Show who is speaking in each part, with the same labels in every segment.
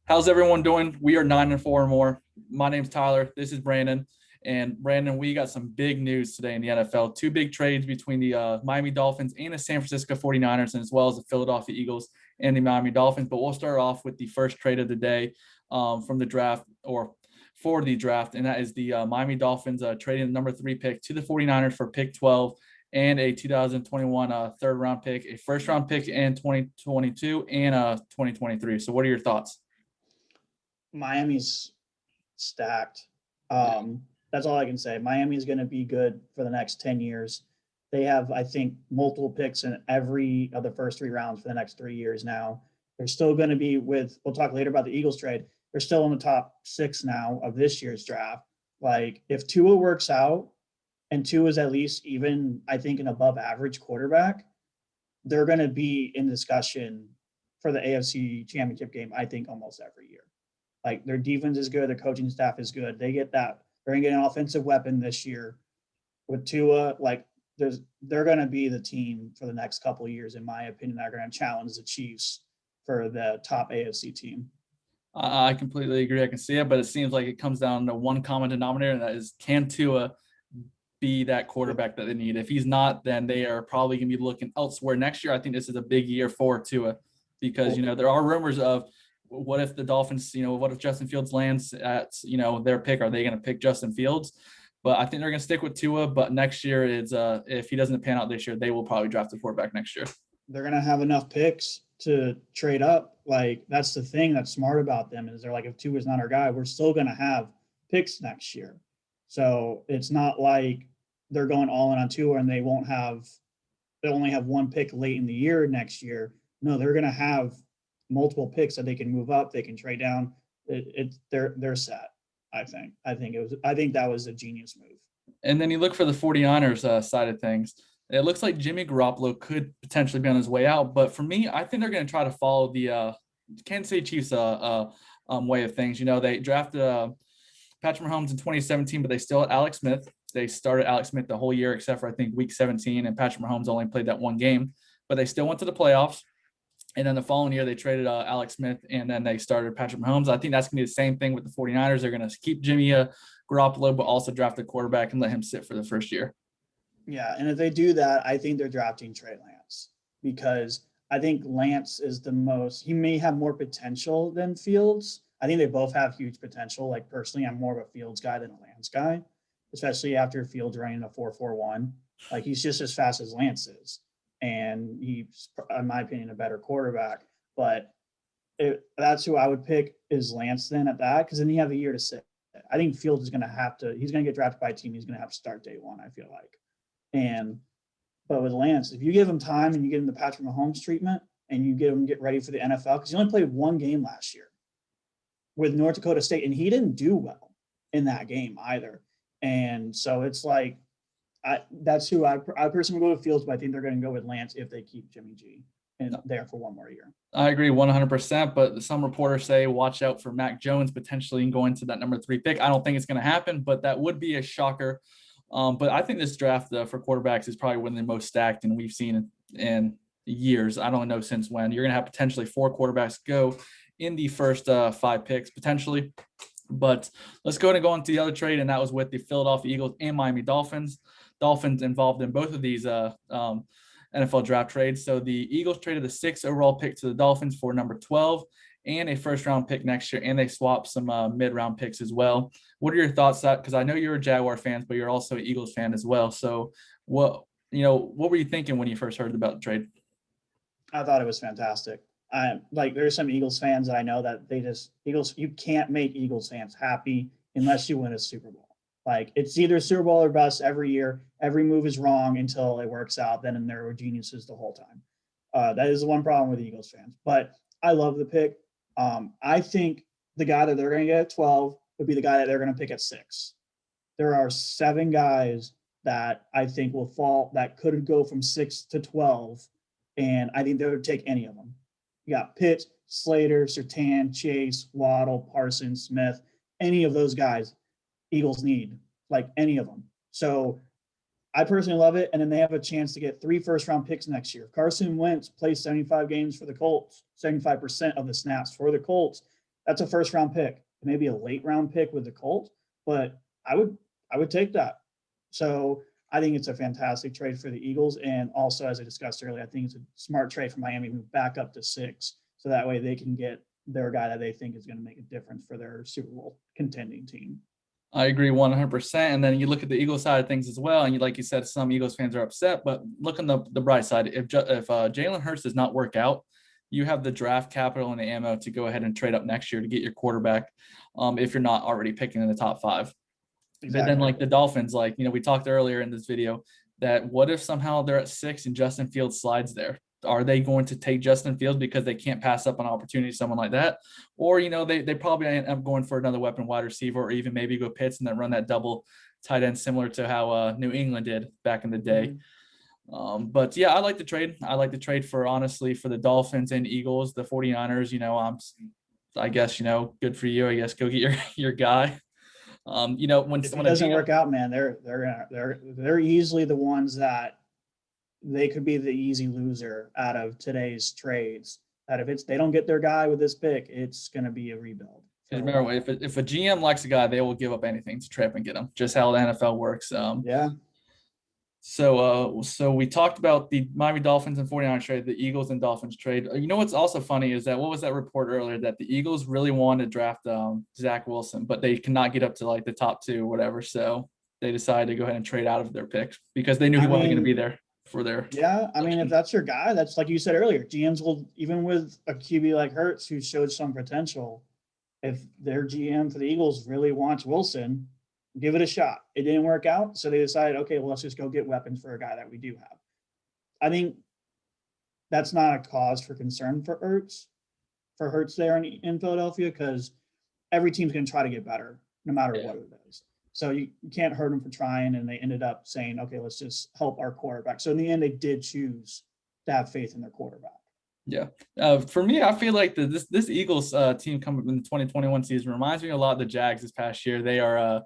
Speaker 1: How's everyone doing? We are 9-4 or more. My name's Tyler. This is Brandon. And Brandon, we got some big news today in the NFL. Two big trades between the Miami Dolphins and the San Francisco 49ers, and as well as the Philadelphia Eagles and the Miami Dolphins. But we'll start off with the first trade of the day from the draft or for the draft, and that is the Miami Dolphins trading the number 3 pick to the 49ers for pick 12 and a 2021 third round pick, a first round pick in 2022, and 2023. So, what are your thoughts?
Speaker 2: Miami's stacked.
Speaker 1: Yeah.
Speaker 2: That's all I can say. Miami is going to be good for the next 10 years. They have, I think, multiple picks in every of the first 3 rounds for the next 3 years now. They're still going to be we'll talk later about the Eagles trade. They're still in the top 6 now of this year's draft. Like, if Tua works out and Tua is at least even, I think, an above average quarterback, they're going to be in discussion for the AFC championship game, I think, almost every year. Like, their defense is good, their coaching staff is good. They get that. They're gonna get an offensive weapon this year with Tua. Like, they're gonna be the team for the next couple of years, in my opinion. They're gonna challenge the Chiefs for the top AFC team.
Speaker 1: I completely agree. I can see it, but it seems like it comes down to one common denominator, and that is, can Tua be that quarterback that they need? If he's not, then they are probably going to be looking elsewhere next year. I think this is a big year for Tua because, there are rumors of what if the Dolphins, what if Justin Fields lands at, their pick? Are they going to pick Justin Fields? But I think they're going to stick with Tua. But next year, if he doesn't pan out this year, they will probably draft a quarterback next year.
Speaker 2: They're gonna have enough picks to trade up. Like, that's the thing that's smart about them, is they're like, if Tua's not our guy, we're still gonna have picks next year. So it's not like they're going all in on Tua and they only have one pick late in the year next year. No, they're going to have multiple picks that they can move up, they can trade down. They're set. I think that was a genius move.
Speaker 1: And then you look for the 49ers side of things. It looks like Jimmy Garoppolo could potentially be on his way out. But for me, I think they're going to try to follow the Kansas City Chiefs way of things. They drafted Patrick Mahomes in 2017, but they still had Alex Smith. They started Alex Smith the whole year except for, I think, week 17, and Patrick Mahomes only played that one game. But they still went to the playoffs. And then the following year, they traded Alex Smith, and then they started Patrick Mahomes. I think that's going to be the same thing with the 49ers. They're going to keep Jimmy Garoppolo, but also draft a quarterback and let him sit for the first year.
Speaker 2: Yeah, and if they do that, I think they're drafting Trey Lance, because I think Lance is he may have more potential than Fields. I think they both have huge potential. Like, personally, I'm more of a Fields guy than a Lance guy, especially after Fields running a 4.41. Like, he's just as fast as Lance is, and he's, in my opinion, a better quarterback. But that's who I would pick, is Lance then at that, because then you have a year to sit. I think Fields is going to he's going to get drafted by a team. He's going to have to start day one, I feel like. But with Lance, if you give him time and you give him the Patrick Mahomes treatment and you get ready for the NFL, because he only played one game last year with North Dakota State, and he didn't do well in that game either. And so it's like, that's who I personally go with Fields, but I think they're going to go with Lance if they keep Jimmy G and there for one more year.
Speaker 1: I agree 100%, but some reporters say watch out for Mac Jones potentially going to that number 3 pick. I don't think it's going to happen, but that would be a shocker. But I think this draft for quarterbacks is probably one of the most stacked, and we've seen in years. I don't know since when. You're going to have potentially 4 quarterbacks go in the first 5 picks potentially. But let's go ahead and go on to the other trade, and that was with the Philadelphia Eagles and Miami Dolphins. Dolphins involved in both of these NFL draft trades. So the Eagles traded the 6th overall pick to the Dolphins for number 12 and a first-round pick next year, and they swapped some mid-round picks as well. What are your thoughts on that? Because I know you're a Jaguar fan, but you're also an Eagles fan as well. So what were you thinking when you first heard about the trade?
Speaker 2: I thought it was fantastic. There's some Eagles fans that I know that you can't make Eagles fans happy unless you win a Super Bowl. Like, it's either Super Bowl or bust every year. Every move is wrong until it works out. Then and there were geniuses the whole time. That is the one problem with Eagles fans. But I love the pick. I think the guy that they're going to get at 12 would be the guy that they're going to pick at 6. There are 7 guys that I think will fall, that could go from 6 to 12, and I think they would take any of them. You got Pitt, Slater, Surtain, Chase, Waddle, Parsons, Smith. Any of those guys, Eagles need, like, any of them. So I personally love it. And then they have a chance to get 3 first-round picks next year. Carson Wentz plays 75 games for the Colts, 75% of the snaps for the Colts. that's a first round pick, maybe a late round pick with the Colts, but I would take that. So I think it's a fantastic trade for the Eagles. And also, as I discussed earlier, I think it's a smart trade for Miami to move back up to 6. So that way they can get their guy that they think is going to make a difference for their Super Bowl contending team.
Speaker 1: I agree 100%. And then you look at the Eagles side of things as well. And like you said, some Eagles fans are upset, but look on the bright side. If Jalen Hurts does not work out, you have the draft capital and the ammo to go ahead and trade up next year to get your quarterback if you're not already picking in the top 5. Exactly. But then like the Dolphins, like, we talked earlier in this video that what if somehow they're at 6 and Justin Fields slides there? Are they going to take Justin Fields because they can't pass up an opportunity, someone like that? Or, they probably end up going for another weapon wide receiver, or even maybe go Pitts and then run that double tight end similar to how New England did back in the day. Mm-hmm. But yeah, I like the trade. I like the trade for the Dolphins and Eagles, the 49ers, I guess, good for you. I guess go get your guy. When
Speaker 2: if it doesn't work out, man, they're easily the ones that they could be the easy loser out of today's trades. That if they don't get their guy with this pick, it's going to be a rebuild.
Speaker 1: Remember, if a GM likes a guy, they will give up anything to trade and get him. Just how the NFL works.
Speaker 2: Yeah.
Speaker 1: So we talked about the Miami Dolphins and 49ers trade, the Eagles and Dolphins trade. What's also funny is that what was that report earlier that the Eagles really wanted to draft Zach Wilson, but they cannot get up to like the top 2 or whatever. So they decided to go ahead and trade out of their picks because they knew he wasn't going to be there for their.
Speaker 2: Yeah, I mean, if that's your guy, that's like you said earlier. GMs will, even with a QB like Hurts who showed some potential, if their GM for the Eagles really wants Wilson, give it a shot. It didn't work out, so they decided, okay, well, let's just go get weapons for a guy that we do have. I think that's not a cause for concern for Hurts there in Philadelphia, because every team's going to try to get better no matter what it is. So you can't hurt them for trying, and they ended up saying, okay, let's just help our quarterback. So in the end, they did choose to have faith in their quarterback.
Speaker 1: Yeah. For me, I feel like this Eagles team coming in the 2021 season reminds me a lot of the Jags this past year. They are,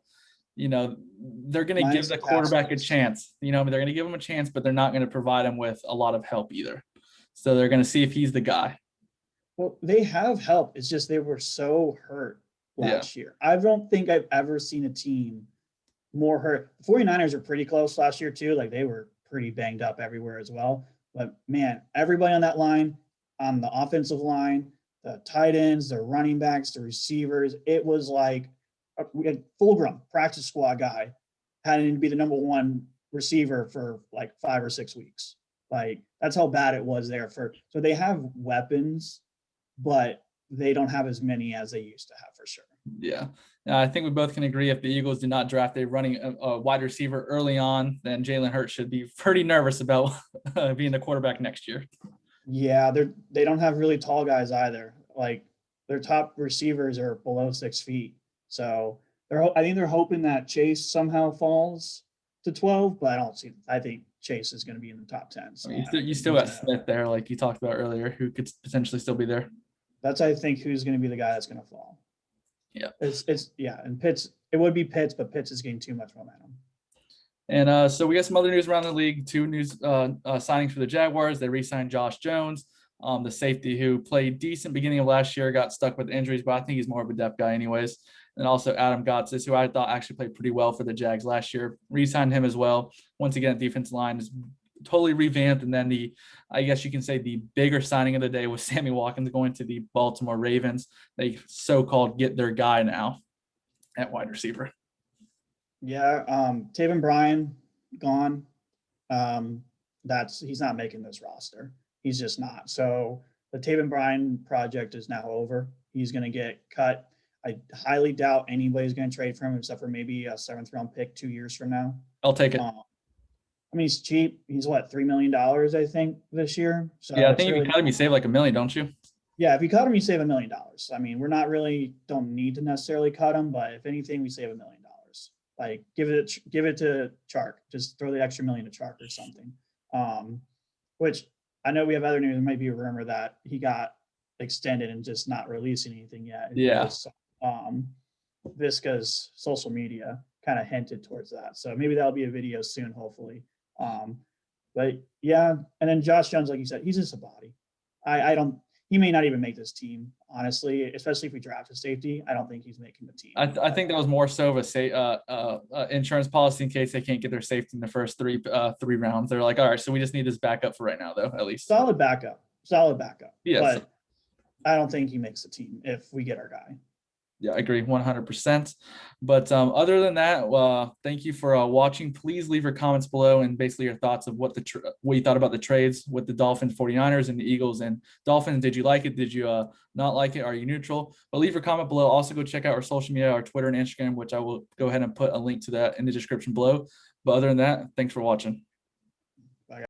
Speaker 1: they're going to give the quarterback a chance. They're going to give him a chance, but they're not going to provide him with a lot of help either. So they're going to see if he's the guy.
Speaker 2: Well, they have help. It's just they were so hurt last year. I don't think I've ever seen a team more hurt. The 49ers are pretty close last year too. Like they were pretty banged up everywhere as well. But man, everybody on that line, on the offensive line, the tight ends, the running backs, the receivers, it was like we had Fulgham, practice squad guy, having to be the number 1 receiver for like 5 or 6 weeks. Like that's how bad it was there. So they have weapons, but they don't have as many as they used to have for sure.
Speaker 1: Yeah. I think we both can agree if the Eagles did not draft a wide receiver early on, then Jalen Hurts should be pretty nervous about being the quarterback next year.
Speaker 2: Yeah, they don't have really tall guys either. Like their top receivers are below 6 feet. So I think they're hoping that Chase somehow falls to 12, but I think Chase is going to be in the top 10. So
Speaker 1: you still got Smith there, like you talked about earlier, who could potentially still be there.
Speaker 2: That's, I think, who's going to be the guy that's going to fall.
Speaker 1: Yeah.
Speaker 2: And Pitts, it would be Pitts, but Pitts is getting too much momentum.
Speaker 1: And so we got some other news around the league. 2 news signings for the Jaguars. They re-signed Josh Jones, the safety who played decent beginning of last year, got stuck with injuries, but I think he's more of a depth guy anyways. And also Adam Gotsis, who I thought actually played pretty well for the Jags last year. Re-signed him as well. Once again, defensive line is totally revamped. And then I guess you can say the bigger signing of the day was Sammy Watkins going to the Baltimore Ravens. They so-called get their guy now at wide receiver.
Speaker 2: Yeah, Taven Bryan gone. He's not making this roster. He's just not. So the Taven Bryan project is now over. He's going to get cut. I highly doubt anybody's going to trade for him except for maybe a 7th round pick 2 years from now.
Speaker 1: I'll take it.
Speaker 2: I mean, he's cheap. He's $3 million, I think, this year. So
Speaker 1: yeah, I think if you cut him, you save like $1 million, don't you?
Speaker 2: Yeah, if you cut him, you save $1 million. I mean, we're not really don't need to necessarily cut him, but if anything, we save $1 million. Like give it to Chark. Just throw the extra $1 million to Chark or something. Which I know we have other news. There might be a rumor that he got extended and just not releasing anything yet.
Speaker 1: Yeah.
Speaker 2: Visca's social media kind of hinted towards that. So maybe that'll be a video soon, hopefully. But yeah, and then Josh Jones, like you said, he's just a body. he may not even make this team, honestly, especially if we draft a safety. I don't think he's making the team.
Speaker 1: I think that was more so of a insurance policy in case they can't get their safety in the first three rounds. They're like, all right, so we just need this backup for right now, though, at least.
Speaker 2: Solid backup.
Speaker 1: Yes.
Speaker 2: But I don't think he makes the team if we get our guy.
Speaker 1: Yeah, I agree 100%. But other than that, thank you for watching. Please leave your comments below and basically your thoughts of what you thought about the trades with the Dolphins, 49ers, and the Eagles and Dolphins. Did you like it? Did you not like it? Are you neutral? But leave your comment below. Also, go check out our social media, our Twitter and Instagram, which I will go ahead and put a link to that in the description below. But other than that, thanks for watching.